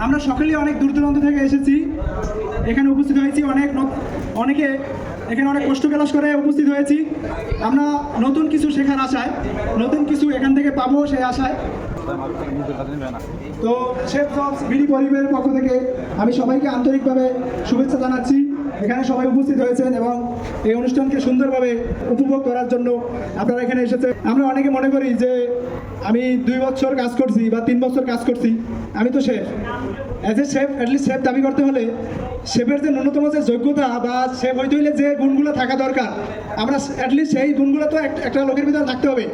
আমরা সকলেই অনেক দূর দূরান্ত থেকে এসেছি, এখানে উপস্থিত হয়েছি, অনেকে এখানে অনেক কষ্ট ক্লাস করে উপস্থিত হয়েছি। আমরা নতুন কিছু শেখার আশায়, নতুন কিছু এখান থেকে পাবো সেই আশায়। তো শেফ জবস বিডি পরিবারের পক্ষ থেকে আমি সবাইকে আন্তরিকভাবে শুভেচ্ছা জানাচ্ছি। এখানে সবাই উপস্থিত হয়েছেন এবং এই অনুষ্ঠানকে সুন্দরভাবে উপভোগ করার জন্য আপনারা এখানে এসেছেন। আমরা অনেকে মনে করি যে আমি 2 বছর কাজ করছি বা 3 বছর কাজ করছি, আমি তো chef. As a chef, at least chef দাবি করতে হলে শেফের যে ন্যূনতম যে যোগ্যতা বা শেফ হইতে হইলে যে গুণগুলো থাকা দরকার, আমরা অ্যাটলিস্ট সেই গুণগুলো তো একটা লোকের ভিতরে থাকতে হবে।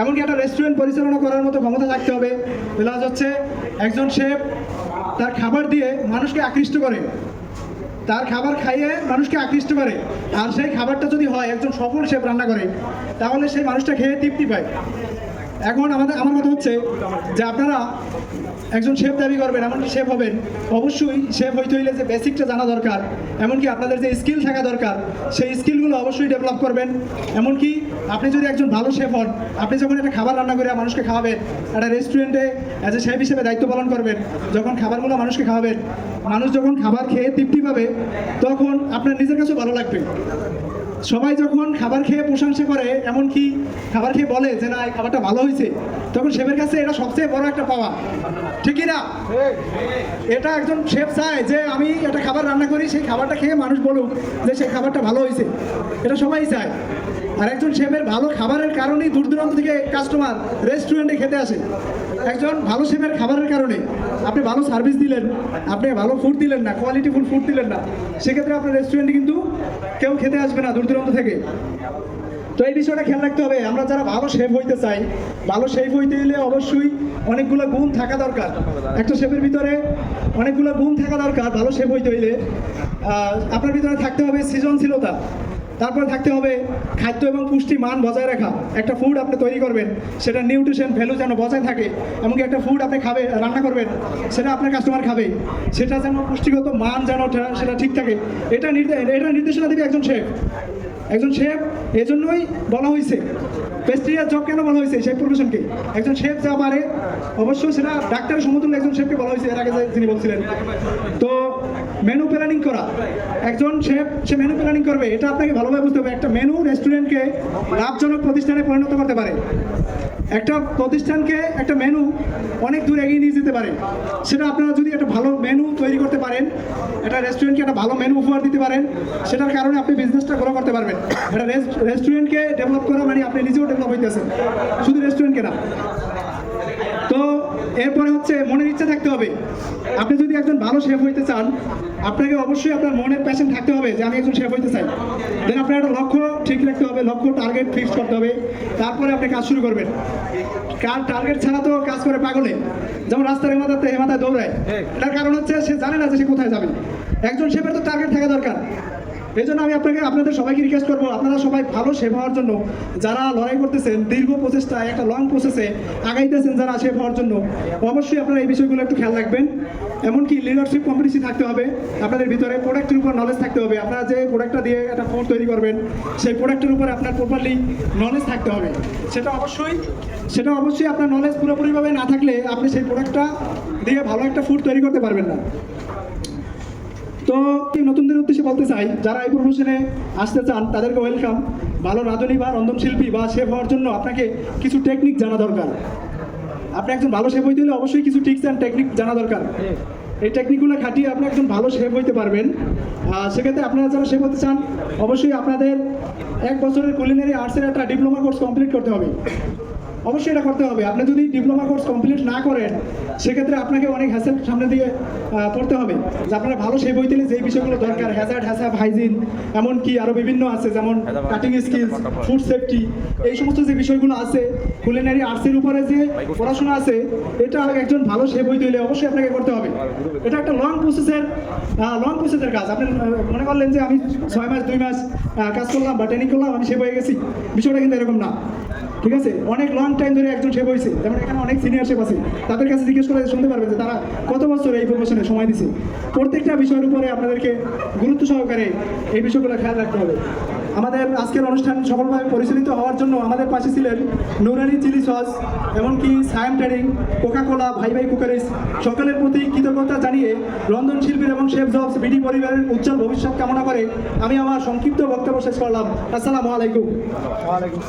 এমনকি একটা রেস্টুরেন্ট পরিচালনা করার মতো ক্ষমতা থাকতে হবে। প্লাস হচ্ছে একজন শেফ তার খাবার দিয়ে মানুষকে আকৃষ্ট করে, তার খাবার খাইয়ে মানুষকে আকৃষ্ট করে। আর সেই খাবারটা যদি হয় একজন সফল শেফ রান্না করে, তাহলে সেই মানুষটা খেয়ে তৃপ্তি পায়। এখন আমার কথা হচ্ছে যে আপনারা একজন শেফ দাবি করবেন, এমনকি শেফ হবেন, অবশ্যই শেফ হইতে হইলে যে বেসিকটা জানা দরকার, এমনকি আপনাদের যে স্কিল থাকা দরকার, সেই স্কিলগুলো অবশ্যই ডেভেলপ করবেন। এমনকি আপনি যদি একজন ভালো শেফ হন, আপনি যখন একটা খাবার রান্না করে মানুষকে খাওয়াবেন, একটা রেস্টুরেন্টে অ্যাজ এ শেফ হিসেবে দায়িত্ব পালন করবেন, যখন খাবারগুলো মানুষকে খাওয়াবেন, মানুষ যখন খাবার খেয়ে তৃপ্তি পাবে, তখন আপনার নিজের কাছেও ভালো লাগবে। সবাই যখন খাবার খেয়ে প্রশংসা করে, এমনকি খাবার খেয়ে বলে যে না এই খাবারটা ভালো হয়েছে, তখন শেফের কাছে এটা সবচেয়ে বড় একটা পাওয়া, ঠিকই না? এটা একজন শেফ চায় যে আমি একটা খাবার রান্না করি, সেই খাবারটা খেয়ে মানুষ বলুক যে সেই খাবারটা ভালো হয়েছে, এটা সবাই চায়। আর একজন শেফের ভালো খাবারের কারণেই দূর দূরান্ত থেকে কাস্টমার রেস্টুরেন্টে খেতে আসে। একজন ভালো শেফের খাবারের কারণে আপনি ভালো সার্ভিস দিলেন, আপনি ভালো ফুড দিলেন না, কোয়ালিটিফুল ফুড দিলেন না, সেক্ষেত্রে আপনার রেস্টুরেন্টে কিন্তু কেউ খেতে আসবে না দূর দূরান্ত থেকে। তো এই বিষয়টা খেয়াল রাখতে হবে। আমরা যারা ভালো শেফ হইতে চাই, ভালো শেফ হইতে গেলে অবশ্যই অনেকগুলো গুণ থাকা দরকার। একটা শেফের ভিতরে অনেকগুলো গুণ থাকা দরকার। ভালো শেফ হইতে হইলে আপনার ভিতরে থাকতে হবে সৃজনশীলতা, তারপরে থাকতে হবে খাদ্য এবং পুষ্টি মান বজায় রাখা। একটা ফুড আপনি তৈরি করবেন, সেটা নিউট্রিশন ভ্যালু যেন বজায় থাকে, এমনকি একটা ফুড আপনি রান্না করবেন, সেটা আপনার কাস্টমার খাবে, সেটা যেন পুষ্টিগত মান যেন সেটা ঠিক থাকে, এটা নির্দেশনা দেবে একজন শেফ। একজন শেফ এজন্যই বলা হয়েছে, পেস্ট্রিয়ার জব কেন বলা হয়েছে শেফ প্রফেশনকে? একজন শেফ যা পারে, অবশ্যই সেটা ডাক্তারের সমতুল্য একজন শেফকে বলা হয়েছে এর আগে যিনি বলছিলেন। তো মেনু প্ল্যানিং করা, একজন শেফ সে মেনু প্ল্যানিং করবে, এটা আপনাকে ভালোভাবে বুঝতে হবে। একটা মেনু রেস্টুরেন্টকে লাভজনক প্রতিষ্ঠানে পরিণত করতে পারে। একটা প্রতিষ্ঠানকে একটা মেনু অনেক দূর এগিয়ে নিয়ে যেতে পারে। সেটা আপনারা যদি একটা ভালো মেনু তৈরি করতে পারেন, একটা রেস্টুরেন্টকে একটা ভালো মেনু উপহার দিতে পারেন, সেটার কারণে আপনি বিজনেসটা গ্রো করতে পারবেন। একটা রেস্টুরেন্টকে ডেভেলপ করা মানে আপনি নিজেও ডেভেলপ হইতেছেন, শুধু রেস্টুরেন্টকে না। তো এরপরে হচ্ছে মনের ইচ্ছা থাকতে হবে। আপনি যদি একজন ভালো শেফ হইতে চান, আপনাকে অবশ্যই আপনার মনের প্যাশন থাকতে হবে যে আমি একজন শেফ হইতে চাই। দেন আপনার একটা লক্ষ্য ঠিক রাখতে হবে, লক্ষ্য টার্গেট ফিক্স করতে হবে, তারপরে আপনি কাজ শুরু করবেন। কার টার্গেট ছাড়া তো কাজ করে পাগলে, যেমন রাস্তার হেমাতায় দৌড়ায়। এটার কারণ হচ্ছে সে জানে না যে সে কোথায় যাবে। একজন শেফের তো টার্গেট থাকা দরকার। এই জন্য আমি আপনাদের সবাইকে রিকোয়েস্ট করবো, আপনারা সবাই ভালো শেফ হওয়ার জন্য যারা লড়াই করতেছেন, দীর্ঘ প্রচেষ্টায় একটা লং প্রসেসে আগাইতেছেন যারা শেফ হওয়ার জন্য, অবশ্যই আপনারা এই বিষয়গুলো একটু খেয়াল রাখবেন। এমনকি লিডারশিপ কম্পিটিশন থাকতে হবে আপনাদের ভিতরে, প্রোডাক্টের উপর নলেজ থাকতে হবে। আপনারা যে প্রোডাক্টটা দিয়ে একটা ফুড তৈরি করবেন, সেই প্রোডাক্টের উপরে আপনার প্রপারলি নলেজ থাকতে হবে। সেটা অবশ্যই আপনার নলেজ পুরোপুরিভাবে না থাকলে আপনি সেই প্রোডাক্টটা দিয়ে ভালো একটা ফুড তৈরি করতে পারবেন না। তো নতুনদের উদ্দেশ্যে বলতে চাই, যারা এই প্রফেশনে আসতে চান তাদেরকে ওয়েলকাম। ভালো রাঁধুনি বা রন্ধনশিল্পী বা শেফ হওয়ার জন্য আপনাকে কিছু টেকনিক জানা দরকার। আপনি একজন ভালো শেফ হইতে হলে অবশ্যই কিছু টিপস অ্যান্ড টেকনিক জানা দরকার। এই টেকনিকগুলো খাটিয়ে আপনি একজন ভালো শেফ হইতে পারবেন। সেক্ষেত্রে আপনারা যারা শেফ হতে চান, অবশ্যই আপনাদের 1 বছরের কুলিনারি আর্টসের একটা ডিপ্লোমা কোর্স কমপ্লিট করতে হবে। অবশ্যই এটা করতে হবে। আপনি যদি ডিপ্লোমা কোর্স কমপ্লিট না করেন, সেক্ষেত্রে আপনাকে অনেক হ্যাসেল সামনে দিয়ে পড়তে হবে। যে আপনারা ভালো শেফ হইতে হলে যেই বিষয়গুলো দরকার, হ্যাজার্ড হাইজিন, এমনকি আরও বিভিন্ন আছে, যেমন কাটিং স্কিলস, ফুড সেফটি, এই সমস্ত যে বিষয়গুলো আছে, কুলিনারি আর্টসের উপরে যে পড়াশোনা আছে, এটা একজন ভালো শেফ হইতে হলে অবশ্যই আপনাকে করতে হবে। এটা একটা লং প্রসেসের কাজ। আপনি মনে করলেন যে আমি 6 মাস 2 মাস কাজ করলাম বা ট্রেনিং করলাম, আমি শেফ হয়ে গেছি, বিষয়টা কিন্তু এরকম না। ঠিক আছে, অনেক লং টাইম ধরে একজন শেফ হয়েছে, যেমন এখানে অনেক সিনিয়র শেফ আছে, তাদের কাছে জিজ্ঞেস করে শুনতে পারবেন যে তারা কত বছর এই প্রফেশনে সময় দিচ্ছে। প্রত্যেকটা বিষয়ের উপরে আপনাদেরকে গুরুত্ব সহকারে এই বিষয়গুলো খেয়াল রাখতে হবে। আমাদের আজকের অনুষ্ঠান সফলভাবে পরিচালিত হওয়ার জন্য আমাদের পাশে ছিলেন নুরানি চিলি সস, এমনকি সায়াম ট্রেডিং, কোকা-কোলা, ভাই ভাই কুকারিস, সকলের প্রতি কৃতজ্ঞতা জানিয়ে রন্ধন শিল্পীর এবং শেফ জবস বিডি পরিবারের উজ্জ্বল ভবিষ্যৎ কামনা করে আমি আমার সংক্ষিপ্ত বক্তব্য শেষ করলাম। আসসালামু আলাইকুম।